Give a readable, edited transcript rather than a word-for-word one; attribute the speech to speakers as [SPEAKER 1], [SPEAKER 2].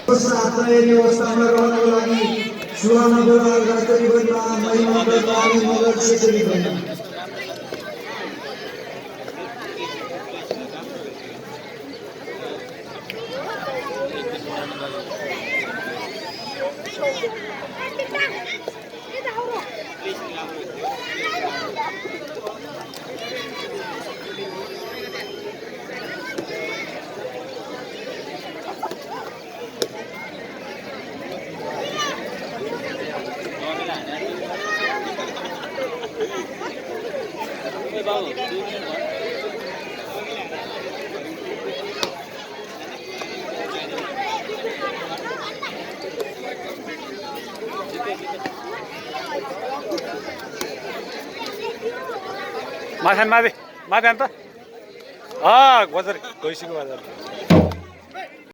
[SPEAKER 1] आता ये व्यवस्थापन करावं लागली शिवानगर गणपती बंदा महिनगर आणि मगर शेतकरी बंदा
[SPEAKER 2] माथे अंत गजर गइसक्यो बाजार